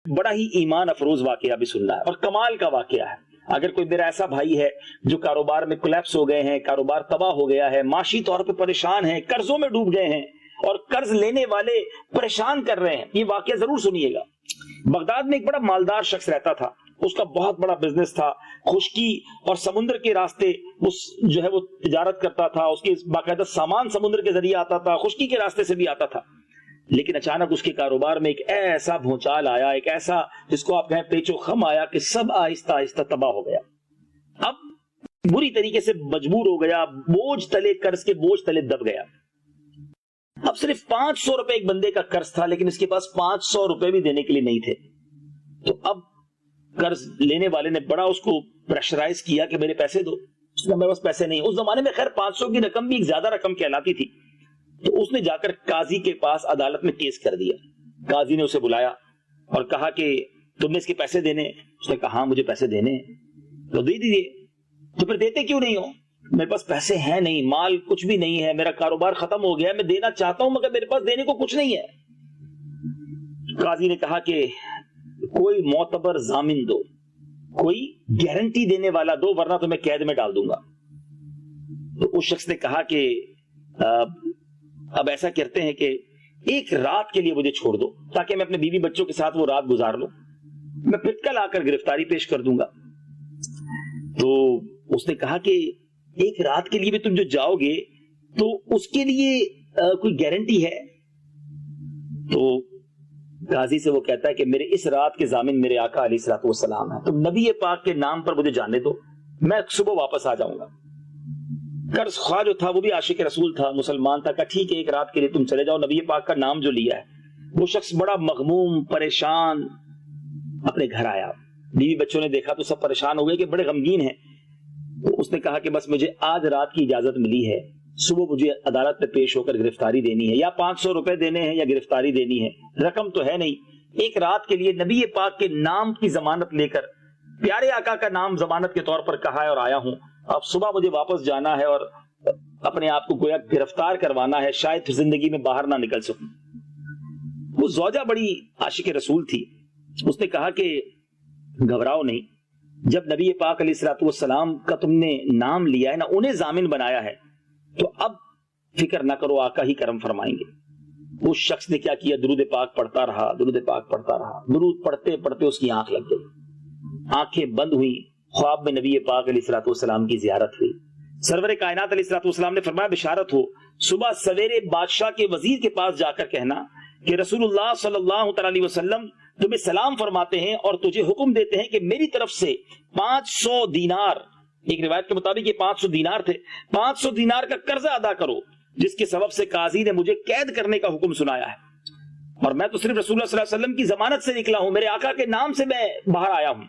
بڑا ہی ایمان افروز واقعہ بھی سننا ہے اور کمال کا واقعہ ہے. اگر کوئی میرا ایسا بھائی ہے جو کاروبار میں کولیپس ہو گئے ہیں، کاروبار تباہ ہو گیا ہے، معاشی طور پہ پریشان ہیں، قرضوں میں ڈوب گئے ہیں اور قرض لینے والے پریشان کر رہے ہیں، یہ واقعہ ضرور سنیے گا. بغداد میں ایک بڑا مالدار شخص رہتا تھا، اس کا بہت بڑا بزنس تھا، خشکی اور سمندر کے راستے جو ہے وہ تجارت کرتا تھا، اس کے باقاعدہ سامان سمندر کے ذریعے آتا تھا، خشکی کے راستے سے بھی آتا تھا. لیکن اچانک اس کے کاروبار میں ایک ایسا بھونچال آیا، ایک ایسا جس کو آپ کہیں پیچ و خم آیا کہ سب آہستہ آہستہ تباہ ہو گیا. اب بری طریقے سے مجبور ہو گیا، بوجھ تلے، قرض کے بوجھ تلے دب گیا. اب صرف 500 روپے ایک بندے کا قرض تھا، لیکن اس کے پاس 500 روپے بھی دینے کے لیے نہیں تھے. تو اب قرض لینے والے نے بڑا اس کو پریشرائز کیا کہ میرے پیسے دو. اس نے میرے پاس پیسے نہیں. اس زمانے میں خیر 500 کی رقم بھی ایک زیادہ رقم کہلاتی تھی. تو اس نے جا کر قاضی کے پاس عدالت میں کیس کر دیا. قاضی نے اسے بلایا اور کہا کہ تم نے اس کے پیسے دینے؟ اس نے کہا ہاں مجھے پیسے دینے. تو دے دیجیے. تو پھر دیتے کیوں نہیں ہو؟ میرے پاس پیسے ہیں نہیں، مال کچھ بھی نہیں ہے، میرا کاروبار ختم ہو گیا، میں دینا چاہتا ہوں مگر میرے پاس دینے کو کچھ نہیں ہے. قاضی نے کہا کہ کوئی معتبر ضامن دو، کوئی گارنٹی دینے والا دو ورنہ تو میں قید میں ڈال دوں گا. تو اس شخص نے کہا کہ اب ایسا کرتے ہیں کہ ایک رات کے لیے مجھے چھوڑ دو تاکہ میں اپنے بیوی بچوں کے ساتھ وہ رات گزار لوں، میں پھر کل آ کر گرفتاری پیش کر دوں گا. تو اس نے کہا کہ ایک رات کے لیے بھی تم جو جاؤ گے تو اس کے لیے کوئی گارنٹی ہے؟ تو قاضی سے وہ کہتا ہے کہ میرے اس رات کے ضامن میرے آقا علیہ الصلوۃ والسلام ہیں، تم نبی پاک کے نام پر مجھے جانے دو، میں صبح واپس آ جاؤں گا. قرض خواہ جو تھا وہ بھی عاشق رسول تھا، مسلمان تھا، کہ ٹھیک ہے ایک رات کے لیے تم چلے جاؤ. نبی پاک کا نام جو لیا ہے، وہ شخص بڑا مغموم پریشان اپنے گھر آیا. بیوی بچوں نے دیکھا تو سب پریشان ہو گئے کہ بڑے غمگین ہیں. تو اس نے کہا کہ بس مجھے آج رات کی اجازت ملی ہے، صبح مجھے عدالت میں پیش ہو کر گرفتاری دینی ہے، یا 500 روپے دینے ہیں یا گرفتاری دینی ہے، رقم تو ہے نہیں. ایک رات کے لیے نبی پاک کے نام کی ضمانت لے کر، پیارے آقا کا نام ضمانت کے طور پر کہا ہے اور آیا ہوں. اب صبح مجھے واپس جانا ہے اور اپنے آپ کو گویا گرفتار کروانا ہے، شاید پھر زندگی میں باہر نہ نکل سکوں. وہ زوجہ بڑی عاشق رسول تھی. اس نے کہا کہ گھبراؤ نہیں، جب نبی پاک علیہ الصلوۃ والسلام کا تم نے نام لیا ہے نا، انہیں ضامن بنایا ہے، تو اب فکر نہ کرو، آقا ہی کرم فرمائیں گے. اس شخص نے کیا کیا؟ درود پاک پڑھتا رہا، درود پاک پڑھتا رہا. درود پڑھتے پڑھتے اس کی آنکھ لگ گئی، آنکھیں بند ہوئی. خواب میں نبی پاک علیہ الصلوۃ والسلام کی زیارت ہوئی. سرور کائنات علیہ الصلوۃ والسلام نے فرمایا بشارت ہو، صبح سویرے بادشاہ کے وزیر کے پاس جا کر کہنا کہ رسول اللہ صلی اللہ تعالی علیہ وسلم تمہیں سلام فرماتے ہیں اور تجھے حکم دیتے ہیں کہ میری طرف سے 500 دینار، ایک روایت کے مطابق یہ 500 دینار تھے، 500 دینار کا قرضہ ادا کرو، جس کے سبب سے قاضی نے مجھے قید کرنے کا حکم سنایا ہے، اور میں تو صرف رسول اللہ صلی اللہ علیہ وسلم کی ضمانت سے نکلا ہوں، میرے آقا کے نام سے میں باہر آیا ہوں.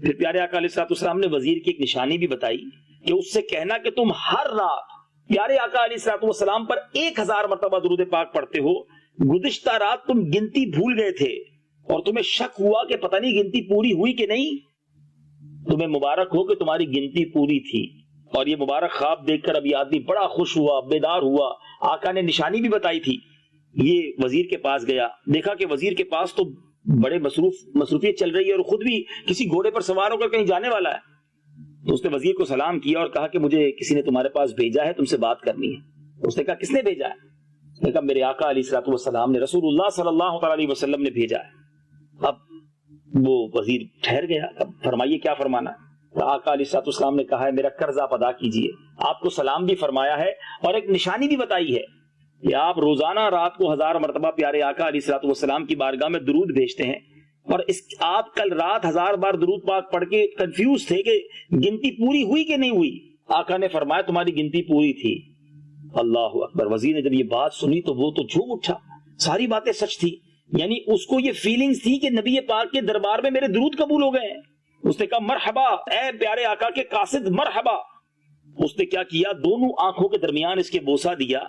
پھر پیارے آقا علیہ السلام نے وزیر کی ایک نشانی بھی بتائی کہ اس سے کہنا کہ تم ہر رات پیارے آقا علیہ السلام پر 1000 مرتبہ درود پاک پڑھتے ہو. گزشتہ رات تم گنتی بھول گئے تھے اور تمہیں شک ہوا کہ پتہ نہیں گنتی پوری ہوئی کہ نہیں. تمہیں مبارک ہو کہ تمہاری گنتی پوری تھی، اور یہ مبارک خواب دیکھ کر اب یہ آدمی بڑا خوش ہوا، بیدار ہوا. آقا نے نشانی بھی بتائی تھی. یہ وزیر کے پاس گیا، دیکھا کہ وزیر کے پاس تو بڑے مصروفیت چل رہی ہے اور خود بھی کسی گھوڑے پر سوار ہو کر کہیں جانے والا ہے. تو اس نے وزیر کو سلام کیا اور کہا کہ مجھے کسی نے تمہارے پاس بھیجا ہے، تم سے بات کرنی ہے. اس نے کہا کس نے بھیجا ہے؟ اس نے کہا میرے آقا علیہ الصلوۃ والسلام نے، رسول اللہ صلی اللہ علیہ وسلم نے بھیجا ہے. اب وہ وزیر ٹھہر گیا. اب فرمائیے کیا فرمانا. آقا علیہ الصلوۃ والسلام نے کہا ہے میرا قرض آپ ادا کیجئے. آپ کو سلام بھی فرمایا ہے اور ایک نشانی بھی بتائی ہے کہ آپ روزانہ رات کو 1000 مرتبہ پیارے آقا علیہ الصلوۃ والسلام کی بارگاہ میں درود بھیجتے ہیں، اور آپ کل رات 1000 بار درود پاک پڑھ کے کنفیوز تھے کہ گنتی پوری ہوئی کہ نہیں ہوئی. آقا نے فرمایا تمہاری گنتی پوری تھی. اللہ اکبر. وزیر نے جب یہ بات سنی تو وہ تو جھوم اٹھا، ساری باتیں سچ تھی. یعنی اس کو یہ فیلنگز تھی کہ نبی پاک کے دربار میں میرے درود قبول ہو گئے ہیں. اس نے کہا مرحبا اے پیارے آقا کے قاصد، مرحبا. اس نے کیا کیا؟ دونوں آنکھوں کے درمیان اس کے بوسہ دیا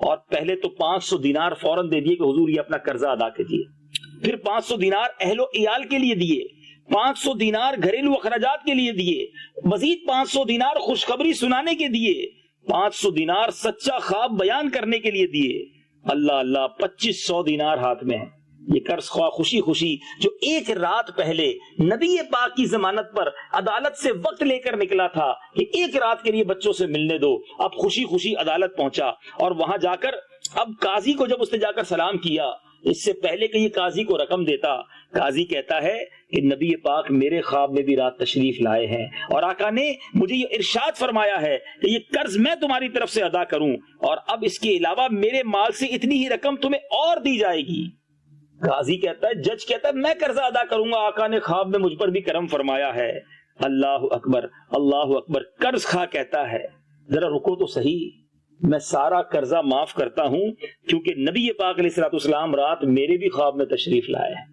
اور پہلے تو 500 دینار فوراً دے دیے کہ حضور یہ اپنا قرضہ ادا کیجیے. پھر 500 دینار اہل و عیال کے لیے دیے، 500 دینار گھریلو اخراجات کے لیے دیے، مزید 500 دینار خوشخبری سنانے کے دیے، 500 دینار سچا خواب بیان کرنے کے لیے دیے. اللہ اللہ، 2500 دینار ہاتھ میں ہے. یہ قرض خواہ خوشی خوشی جو ایک رات پہلے نبی پاک کی ضمانت پر عدالت سے وقت لے کر نکلا تھا کہ ایک رات کے لیے بچوں سے ملنے دو، اب خوشی خوشی عدالت پہنچا اور وہاں جا کر اب قاضی کو جب اس نے جا کر سلام کیا، اس سے پہلے کہ یہ قاضی کو رقم دیتا، قاضی کہتا ہے کہ نبی پاک میرے خواب میں بھی رات تشریف لائے ہیں اور آقا نے مجھے یہ ارشاد فرمایا ہے کہ یہ قرض میں تمہاری طرف سے ادا کروں اور اب اس کے علاوہ میرے مال سے اتنی ہی رقم تمہیں اور دی جائے گی۔ قاضی کہتا ہے، جج کہتا ہے میں قرضہ ادا کروں گا، آقا نے خواب میں مجھ پر بھی کرم فرمایا ہے۔ اللہ اکبر، اللہ اکبر۔ قرض خواہ کہتا ہے ذرا رکو تو صحیح، میں سارا قرضہ معاف کرتا ہوں کیونکہ نبی پاک علیہ الصلوۃ والسلام رات میرے بھی خواب میں تشریف لائے ہیں،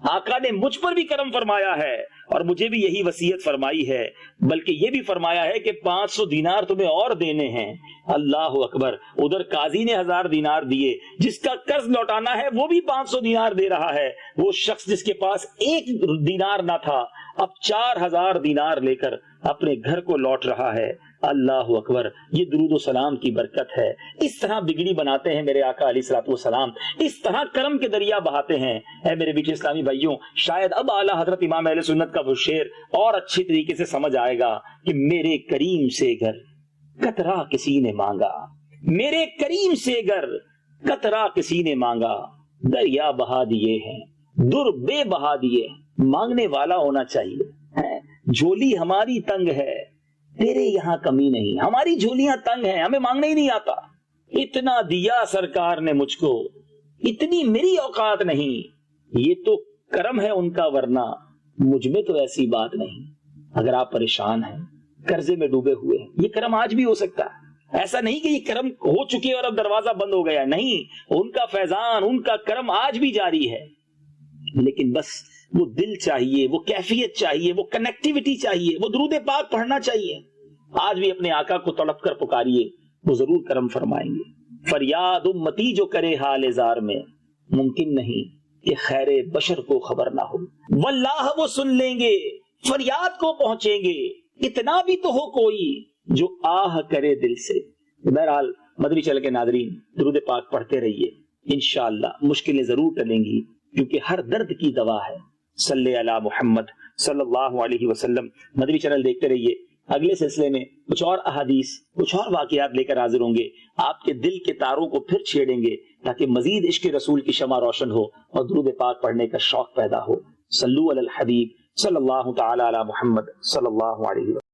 آقا نے مجھ پر بھی کرم فرمایا ہے اور مجھے بھی یہی وصیت فرمائی ہے، بلکہ یہ بھی فرمایا ہے کہ 500 دینار تمہیں اور دینے ہیں۔ اللہ اکبر۔ ادھر قاضی نے 1000 دینار دیے، جس کا قرض لوٹانا ہے وہ بھی 500 دینار دے رہا ہے، وہ شخص جس کے پاس 1 دینار نہ تھا اب 4000 دینار لے کر اپنے گھر کو لوٹ رہا ہے۔ اللہ اکبر۔ یہ درود و سلام کی برکت ہے، اس طرح بگڑی بناتے ہیں میرے آقا علیہ الصلوۃ والسلام، اس طرح کرم کے دریا بہاتے ہیں۔ اے میرے بیٹے اسلامی بھائیوں، شاید اب اعلیٰ حضرت امام اہل سنت کا وہ شعر اور اچھی طریقے سے سمجھ آئے گا کہ میرے کریم سے گر قطرہ کسی نے مانگا، میرے کریم سے گر قطرہ کسی نے مانگا، دریا بہا دیے ہیں در بے بہا دیے۔ مانگنے والا ہونا چاہیے۔ جھولی ہماری تنگ ہے، تیرے یہاں کمی نہیں، ہماری جھولیاں تنگ ہیں، ہمیں مانگنا ہی نہیں آتا۔ اتنا دیا سرکار نے مجھ کو، اتنی میری اوقات نہیں، یہ تو کرم ہے ان کا، ورنہ مجھ میں تو ایسی بات نہیں۔ اگر آپ پریشان ہیں، قرضے میں ڈوبے ہوئے ہیں، یہ کرم آج بھی ہو سکتا ہے۔ ایسا نہیں کہ یہ کرم ہو چکے اور اب دروازہ بند ہو گیا، نہیں، ان کا فیضان، ان کا کرم آج بھی جاری ہے، لیکن بس وہ دل چاہیے، وہ کیفیت چاہیے، وہ کنیکٹیوٹی چاہیے، وہ درود پاک پڑھنا چاہیے۔ آج بھی اپنے آقا کو تڑپ کر پکاریے، وہ ضرور کرم فرمائیں گے۔ فریاد امتی جو کرے حال زار میں، ممکن نہیں کہ خیر بشر کو خبر نہ ہو، واللہ وہ سن لیں گے، فریاد کو پہنچیں گے، اتنا بھی تو ہو کوئی جو آہ کرے دل سے۔ بہرحال مدنی چینل کے ناظرین، درود پاک پڑھتے رہیے، انشاءاللہ مشکلیں ضرور ٹلیں گی، کیونکہ ہر درد کی دوا ہے۔ صلی علی محمد صلی اللہ علیہ وسلم۔ مدنی چینل دیکھتے رہیے، اگلے سلسلے میں کچھ اور احادیث، کچھ اور واقعات لے کر حاضر ہوں گے، آپ کے دل کے تاروں کو پھر چھیڑیں گے تاکہ مزید عشق رسول کی شمع روشن ہو اور درود پاک پڑھنے کا شوق پیدا ہو۔ صلو علی الحبیب صلی اللہ تعالی علی محمد صلی اللہ علیہ وسلم۔